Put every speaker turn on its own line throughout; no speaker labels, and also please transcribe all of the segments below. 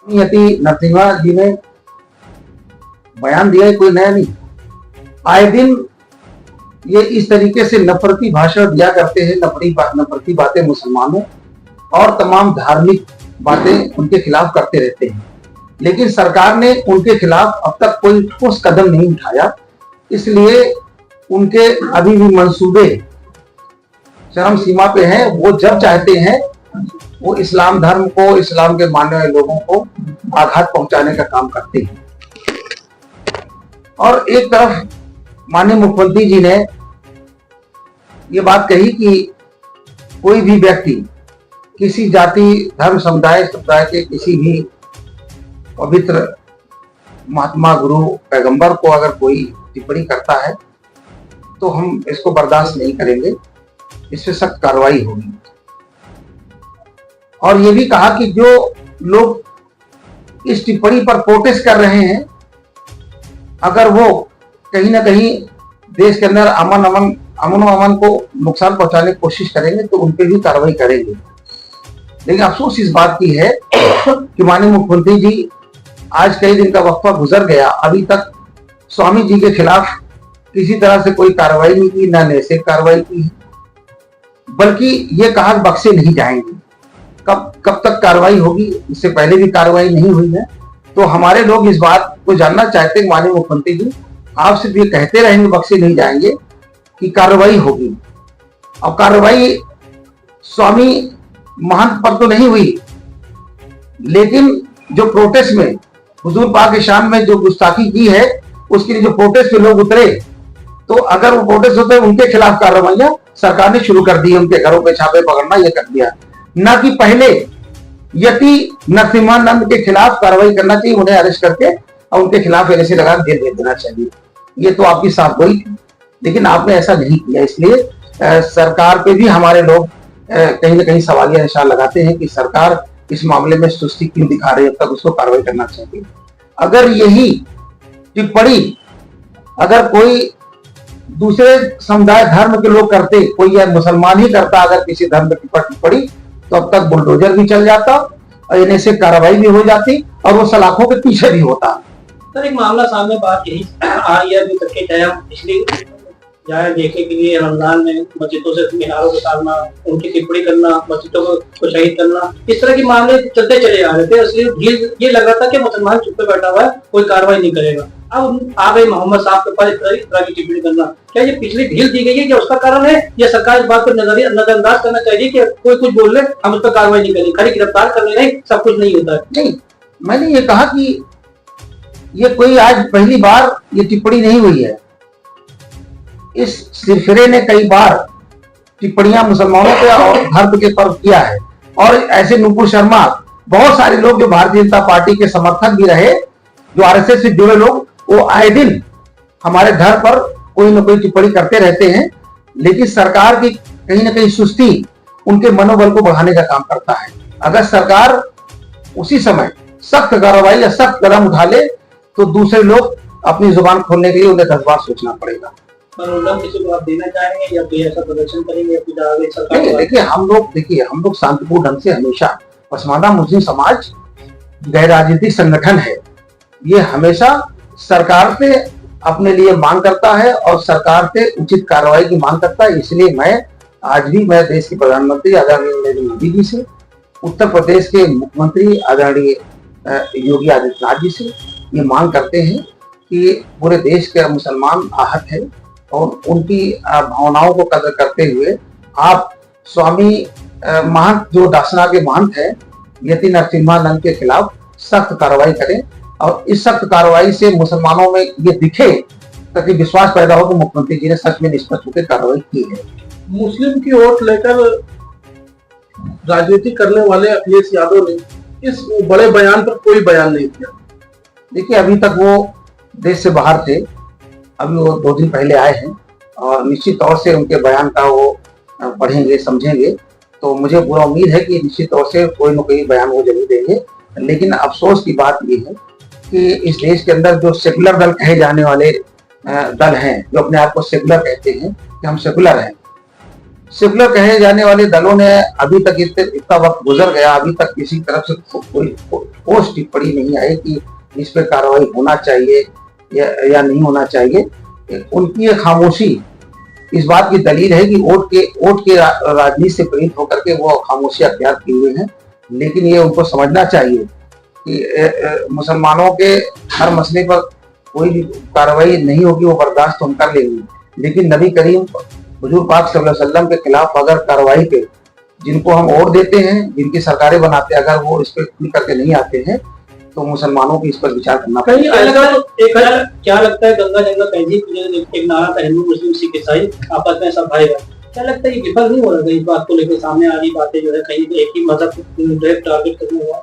यति नरसिम्हा जी ने बयान दिया है, कोई नया नहीं। आए दिन ये इस तरीके से नफरती भाषण दिया करते हैं, नफरती बातें मुसलमानों और तमाम धार्मिक बातें उनके खिलाफ करते रहते हैं, लेकिन सरकार ने उनके खिलाफ अब तक कोई ठोस कदम नहीं उठाया। इसलिए उनके अभी भी मंसूबे चरम सीमा पे हैं। वो जब चाहते हैं वो इस्लाम धर्म को, इस्लाम के मानने वाले लोगों को आघात पहुंचाने का काम करते हैं। और एक तरफ माननीय मुख्यमंत्री जी ने ये बात कही कि कोई भी व्यक्ति किसी जाति, धर्म, समुदाय के किसी भी पवित्र महात्मा, गुरु, पैगंबर को अगर कोई टिप्पणी करता है तो हम इसको बर्दाश्त नहीं करेंगे, इस पे सख्त कार्रवाई होगी। और ये भी कहा कि जो लोग इस टिप्पणी पर प्रोटेस्ट कर रहे हैं, अगर वो कहीं ना कहीं देश के अंदर अमन को नुकसान पहुंचाने की कोशिश करेंगे तो उन पे भी कार्रवाई करेंगे। लेकिन अफसोस इस बात की है कि माननीय मुख्यमंत्री जी आज कई दिन का वक्फा गुजर गया, अभी तक स्वामी जी के खिलाफ किसी तरह से कोई कार्रवाई नहीं की, ना नैतिक कार्रवाई की, बल्कि ये कहा बख्शे नहीं जाएंगे। कब तक कार्रवाई होगी, इससे पहले भी कार्रवाई नहीं हुई है। तो हमारे लोग इस बात को जानना चाहते हैं माननीय मुख्यमंत्री जी, आप सिर्फ ये कहते रहेंगे बख्शे नहीं जाएंगे कि कार्रवाई होगी। अब कार्रवाई स्वामी महंत पर तो नहीं हुई, लेकिन जो प्रोटेस्ट में हुजूर पाक की शान में जो गुस्ताखी की है, उसके लिए जो प्रोटेस्ट में लोग उतरे, तो अगर वो प्रोटेस्ट होते हैं उनके खिलाफ कार्रवाइयां सरकार ने शुरू कर दी, उनके घरों पे छापे पकड़ना ये कर दिया। न कि पहले यति नरसिम्हानंद के खिलाफ कार्रवाई करना चाहिए, उन्हें अरेस्ट करके और उनके खिलाफ एनएसी लगा जेल भेज देना चाहिए। ये तो आपकी साफ गोई थी, लेकिन आपने ऐसा नहीं किया। इसलिए सरकार पे भी हमारे लोग कहीं ना कहीं सवालिया निशान लगाते हैं कि सरकार इस मामले में सुस्ती क्यों दिखा रही है, अब तक उसको कार्रवाई करना चाहिए। अगर यही टिप्पणी अगर कोई दूसरे समुदाय धर्म के लोग करते, कोई या मुसलमान ही करता अगर किसी धर्म की टिप्पणी, तो अब तक बुलडोजर भी चल जाता और इन्हें से कार्रवाई भी हो जाती और वो सलाखों के पीछे भी होता।
सर एक मामला सामने बात यही आ रही है अभी तक के टाइम, पिछली जाए देखने के लिए रमजान में मस्जिदों से मीनारों को ताड़ना, उनकी टिप्पणी करना, मस्जिदों को शहीद करना, इस तरह के मामले चलते चले आ रहे थे। इसलिए ये लग रहा था कि मुसलमान चुप पे बैठा हुआ है, कोई कार्रवाई नहीं करेगा। अब आ गए मोहम्मद साहब के पास इस तरह की टिप्पणी करना, क्या ये पिछली ढील दी गई है, क्या उसका कारण है, या सरकार इस बात को नजरअंदाज करना चाहिए कि कोई कुछ बोल ले हम उस पर कार्रवाई नहीं करेंगे, खाली गिरफ्तार करने नहीं सब कुछ नहीं होता है।
नहीं, मैंने ये कहा कि ये कोई आज पहली बार ये टिप्पणी नहीं हुई है। इस सिरफिरे ने कई बार टिप्पणियां मुसलमानों पे और धर्म के पर किया है, और ऐसे नुपुर शर्मा, बहुत सारे लोग जो भारतीय जनता पार्टी के समर्थक भी रहे, जो आरएसएस से जुड़े लोग, वो आए दिन हमारे धर्म पर कोई न कोई टिप्पणी करते रहते हैं। लेकिन सरकार की कहीं ना कहीं सुस्ती उनके मनोबल को बढ़ाने का काम करता है। अगर सरकार उसी समय सख्त कार्रवाई या सख्त कदम उठा ले तो दूसरे लोग अपनी जुबान खोलने के लिए उन्हें 10 बार सोचना पड़ेगा।
किसी को आप देना चाहेंगे या कोई ऐसा प्रदर्शन करेंगे या सरकार?
देखिए हम लोग शांतिपूर्ण ढंग से हमेशा, पसमानदा मुस्लिम समाज गैर राजनीतिक संगठन है, ये हमेशा सरकार से अपने लिए मांग करता है और सरकार से उचित कार्रवाई की मांग करता है। इसलिए मैं देश के प्रधानमंत्री आदरणीय नरेंद्र मोदी जी से, उत्तर प्रदेश के मुख्यमंत्री आदरणीय योगी आदित्यनाथ जी से ये मांग करते हैं कि पूरे देश के मुसलमान आहत है और उनकी भावनाओं को कदर करते हुए आप स्वामी महंत, जो दासना के महंत है, यति नरसिम्हानंद के खिलाफ सख्त कार्रवाई करें और इस सख्त कार्रवाई से मुसलमानों में ये दिखे ताकि विश्वास पैदा हो कि मुख्यमंत्री जी ने सच में निष्पक्ष होकर कार्रवाई की है।
मुस्लिम की वोट लेकर राजनीति करने वाले अखिलेश यादव ने इस बड़े बयान पर कोई बयान नहीं किया।
देखिए, अभी तक वो देश से बाहर थे, अभी वो 2 दिन पहले आए हैं और निश्चित तौर से उनके बयान का वो पढ़ेंगे, समझेंगे, तो मुझे पूरा उम्मीद है कि निश्चित तौर से कोई न कोई बयान वो जरूर देंगे। लेकिन अफसोस की बात ये है कि इस देश के अंदर जो सेकुलर दल कहे जाने वाले दल हैं, जो अपने आप को सेकुलर कहते हैं कि हम सेकुलर हैं, सेकुलर कहे जाने वाले दलों ने अभी तक इतना वक्त गुजर गया, अभी तक किसी तरफ से कोई ठोस टिप्पणी नहीं आई कि इस पर कार्रवाई होना चाहिए या नहीं होना चाहिए। उनकी ये खामोशी इस बात की दलील है कि वोट के राजनीति से प्रेरित होकर के वो खामोशी अख्तियार किए हुए हैं। लेकिन ये उनको समझना चाहिए कि मुसलमानों के हर मसले पर कोई भी कार्रवाई नहीं होगी, वो बर्दाश्त हम कर लेंगे, लेकिन नबी करीम हुजूर पाक सल्लल्लाहु अलैहि वसल्लम के खिलाफ अगर कार्रवाई पे जिनको हम वोट देते हैं, जिनकी सरकारें बनाते हैं, अगर वो इस पर खुल करके नहीं आते हैं तो मुसलमानों की इस पर विचार करना
कहीं क्या लगता है गंगा जमुना तहजीब एक नारा था हिंदू मुस्लिम सिख ईसाई आपस में सब भाई भाई, क्या लगता है ये विफल नहीं हो रहा इस बात को लेकर? सामने आ रही बातें जो है कहीं एक ही मजहब डायरेक्ट टारगेट करने हुआ।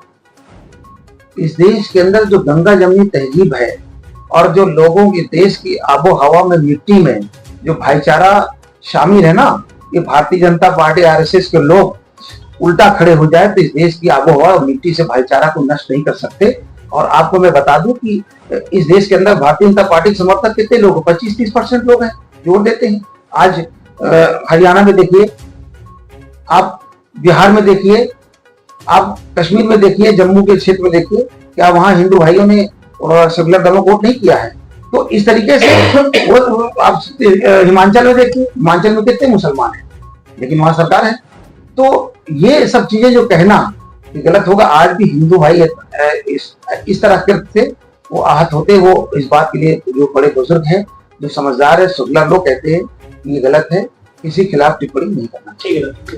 इस देश के अंदर जो गंगा जमुनी तहजीब है और जो लोगों की देश की आबो हवा में मिट्टी में जो भाईचारा शामिल है ना, ये भारतीय जनता पार्टी आरएसएस के लोग उल्टा खड़े हो जाए तो इस देश की आबोहवा और मिट्टी से भाईचारा को नष्ट नहीं कर सकते। और आपको मैं बता दूं कि इस देश के अंदर भारतीय जनता पार्टी के समर्थक कितने लोग, 25-30% लोग हैं, जोड़ देते हैं। आज हरियाणा में देखिए, आप बिहार में देखिए, आप कश्मीर में देखिए, जम्मू के क्षेत्र में देखिए, क्या वहां हिंदू भाइयों ने सेकुलर दलों को वोट नहीं किया है? तो इस तरीके से वो आप हिमाचल में देखिए, हिमाचल में कितने मुसलमान हैं लेकिन वहां सरकार है। तो ये सब चीजें जो कहना गलत होगा। आज भी हिंदू भाई इस तरह से वो आहत होते, वो इस बात के लिए जो बड़े बुजुर्ग हैं, जो समझदार है, सेकुलर लोग कहते हैं ये गलत है, किसी खिलाफ टिप्पणी नहीं करना।
ठीक है।